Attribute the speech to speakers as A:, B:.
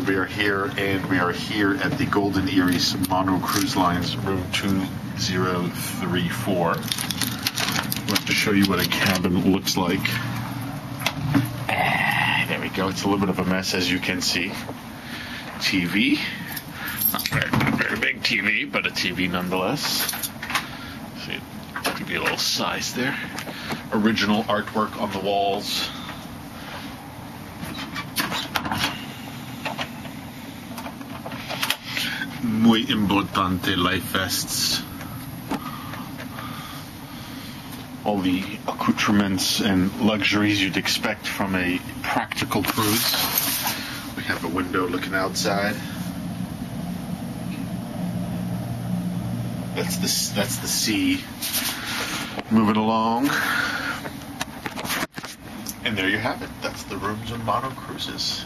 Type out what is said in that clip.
A: everyone. We are here, and we are here at the Golden Erie's Mano Cruise Lines, room 2034. I'd like to show you what a cabin looks like. There we go. It's a little bit of a mess, as you can see. TV. Not very big TV, but a TV nonetheless. See, give you a little size there. Original artwork on the walls. Muy importante life vests. All the accoutrements and luxuries you'd expect from a practical cruise. We have a window looking outside. That's the sea moving along. And there you have it. That's the rooms on Mano Cruises.